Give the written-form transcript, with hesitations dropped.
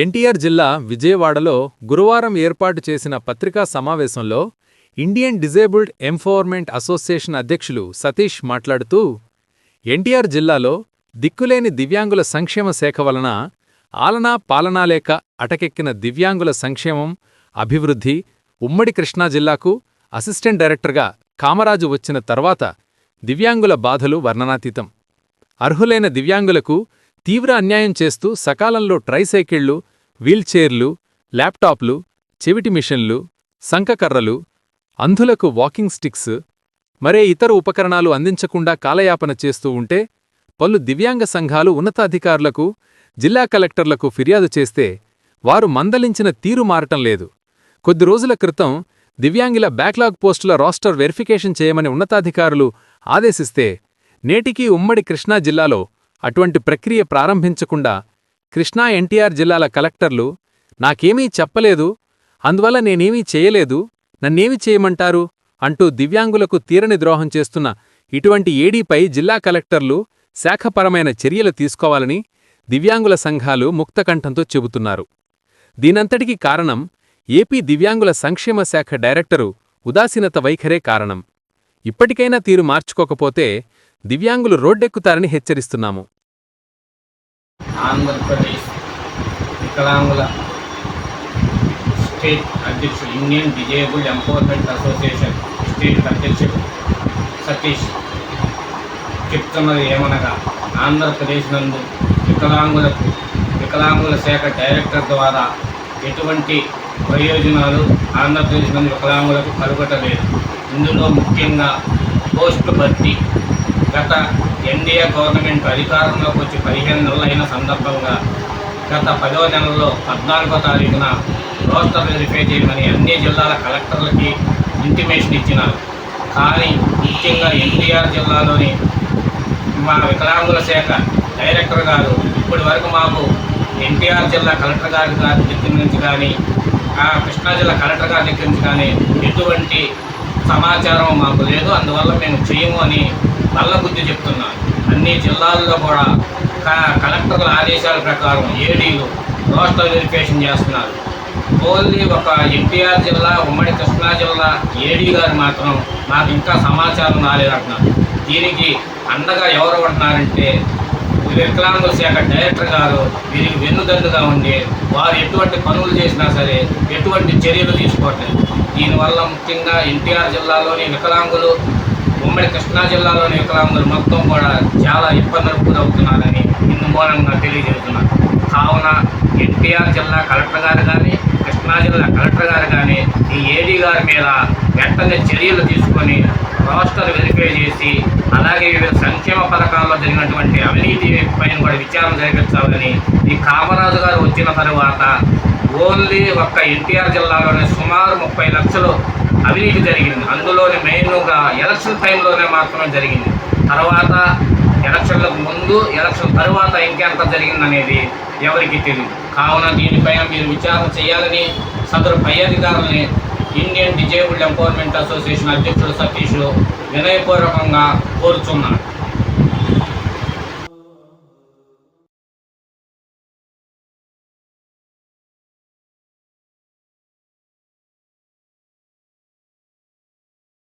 ఎన్టీఆర్ జిల్లా విజయవాడలో గురువారం ఏర్పాటు చేసిన పత్రికా సమావేశంలో ఇండియన్ డిజేబుల్డ్ ఎంపవర్మెంట్ అసోసియేషన్ అధ్యక్షులు సతీష్ మాట్లాడుతూ, ఎన్టీఆర్ జిల్లాలో దిక్కులేని దివ్యాంగుల సంక్షేమ శాఖ వలన ఆలనా పాలనా లేక అటకెక్కిన దివ్యాంగుల సంక్షేమం, అభివృద్ధి ఉమ్మడి కృష్ణా జిల్లాకు అసిస్టెంట్ డైరెక్టర్గా కామరాజు వచ్చిన తర్వాత దివ్యాంగుల బాధలు వర్ణనాతీతం. అర్హులైన దివ్యాంగులకు తీవ్ర అన్యాయం చేస్తూ సకాలంలో ట్రైసైకిళ్లు, వీల్చైర్లు, ల్యాప్టాప్లు, చెవిటి మిషన్లు, సంకకర్రలు, అంధులకు వాకింగ్ స్టిక్స్, మరే ఇతర ఉపకరణాలు అందించకుండా కాలయాపన చేస్తూ ఉంటే పలు దివ్యాంగ సంఘాలు ఉన్నతాధికారులకు, జిల్లా కలెక్టర్లకు ఫిర్యాదు చేస్తే వారు మందలించిన తీరు మారటం లేదు. కొద్ది రోజుల క్రితం దివ్యాంగుల బ్యాక్లాగ్ పోస్టుల రాస్టర్ వెరిఫికేషన్ చేయమని ఉన్నతాధికారులు ఆదేశిస్తే నేటికీ ఉమ్మడి కృష్ణా జిల్లాలో అటువంటి ప్రక్రియ ప్రారంభించకుండా కృష్ణా, ఎన్టీఆర్ జిల్లాల కలెక్టర్లు నాకేమీ చెప్పలేదు, అందువల్ల నేనేమీ చేయలేదు, నన్నేమి చేయమంటారు అంటూ దివ్యాంగులకు తీరని ద్రోహం చేస్తున్న ఇటువంటి ఏడీపై జిల్లా కలెక్టర్లు శాఖపరమైన చర్యలు తీసుకోవాలని దివ్యాంగుల సంఘాలు ముక్తకంఠంతో చెబుతున్నారు. దీనంతటికీ కారణం ఏపీ దివ్యాంగుల సంక్షేమ శాఖ డైరెక్టరు ఉదాసీనత వైఖరే కారణం. ఇప్పటికైనా తీరు మార్చుకోకపోతే దివ్యాంగులు రోడ్డెక్కుతారని హెచ్చరిస్తున్నాము. ఆంధ్రప్రదేశ్ వికలాంగుల స్టేట్ అధ్యక్షుడు, Indian disabled empowerment association state అధ్యక్షుడు సతీష్ చెప్తున్నది ఏమనగా, ఆంధ్రప్రదేశ్ నందు వికలాంగుల శాఖ డైరెక్టర్ ద్వారా ఎటువంటి ప్రయోజనాలు ఆంధ్రప్రదేశ్ నందు వికలాంగులకు కలుగటలేదు. ఇందులో ముఖ్యంగా పోస్టు భర్తీ. గత ఎన్డీఏ గవర్నమెంట్ అధికారంలోకి వచ్చి 15 నెలలు అయిన సందర్భంగా గత 10వ నెలలో 14వ తారీఖున రోస్టర్ వెరిఫై చేయమని అన్ని జిల్లాల కలెక్టర్లకి ఇంటిమేషన్ ఇచ్చినారు. కానీ ముఖ్యంగా ఎన్టీఆర్ జిల్లాలోని మా వికలాంగుల శాఖ డైరెక్టర్ గారు ఇప్పటి వరకు మాకు ఎన్టీఆర్ జిల్లా కలెక్టర్ గారి దగ్గర నుంచి కానీ, కృష్ణా జిల్లా కలెక్టర్ గారి దగ్గర నుంచి కానీ ఎటువంటి సమాచారం మాకు లేదు, అందువల్ల మేము చేయము అని నల్లబుద్ధి చెప్తున్నాను. అన్ని జిల్లాల్లో కూడా కలెక్టర్ల ఆదేశాల ప్రకారం ఏడీలు రోస్టర్ వెరిఫికేషన్ చేస్తున్నారు. ఓన్లీ ఒక ఎన్టీఆర్ జిల్లా, ఉమ్మడి కృష్ణా జిల్లా ఏడీ గారు మాత్రం మాకు ఇంకా సమాచారం రాలేదంటున్నారు. దీనికి అండగా ఎవరు ఉంటున్నారంటే వికలాంగుల శాఖ డైరెక్టర్ గారు వీరికి వెన్నుదన్నుగా ఉండి వారు ఎటువంటి పనులు చేసినా సరే ఎటువంటి చర్యలు తీసుకోవట్లేదు. దీనివల్ల ముఖ్యంగా ఎన్టీఆర్ జిల్లాలోని వికలాంగులు, ఉమ్మడి కృష్ణా జిల్లాలోని వికలాంగులు మొత్తం కూడా చాలా ఇబ్బందులకు గురవుతున్నారని ఇందు మూలంగా తెలియజేస్తున్నారు. కావున ఎన్టీఆర్ జిల్లా కలెక్టర్ గారు కానీ, కృష్ణా జిల్లా కలెక్టర్ గారు కానీ ఈ ఏడీ గారి మీద వెంటనే చర్యలు తీసుకొని రోస్టర్ వెరిఫై చేసి, అలాగే వివిధ సంక్షేమ పథకాల్లో జరిగినటువంటి అవినీతి పైన కూడా విచారణ జరిపించాలని, ఈ కామరాజు గారు వచ్చిన తరువాత ఓన్లీ ఒక్క ఎన్టీఆర్ జిల్లాలోనే సుమారు 30 లక్షలు అవినీతి జరిగింది. అందులోని మెయిన్గా ఎలక్షన్ టైంలోనే మాత్రమే జరిగింది. తర్వాత ఎలక్షన్లకు ముందు, ఎలక్షన్ తరువాత ఇంకెంత జరిగిందనేది ఎవరికి తెలియదు. కావున దీనిపైన మీరు విచారణ చేయాలని సదరు పై అధికారులని ఇండియన్ డిజేబుల్డ్ ఎంపవర్మెంట్ అసోసియేషన్ అధ్యక్షుడు సతీష్ వినయపూర్వకంగా కోరుచున్నాడు.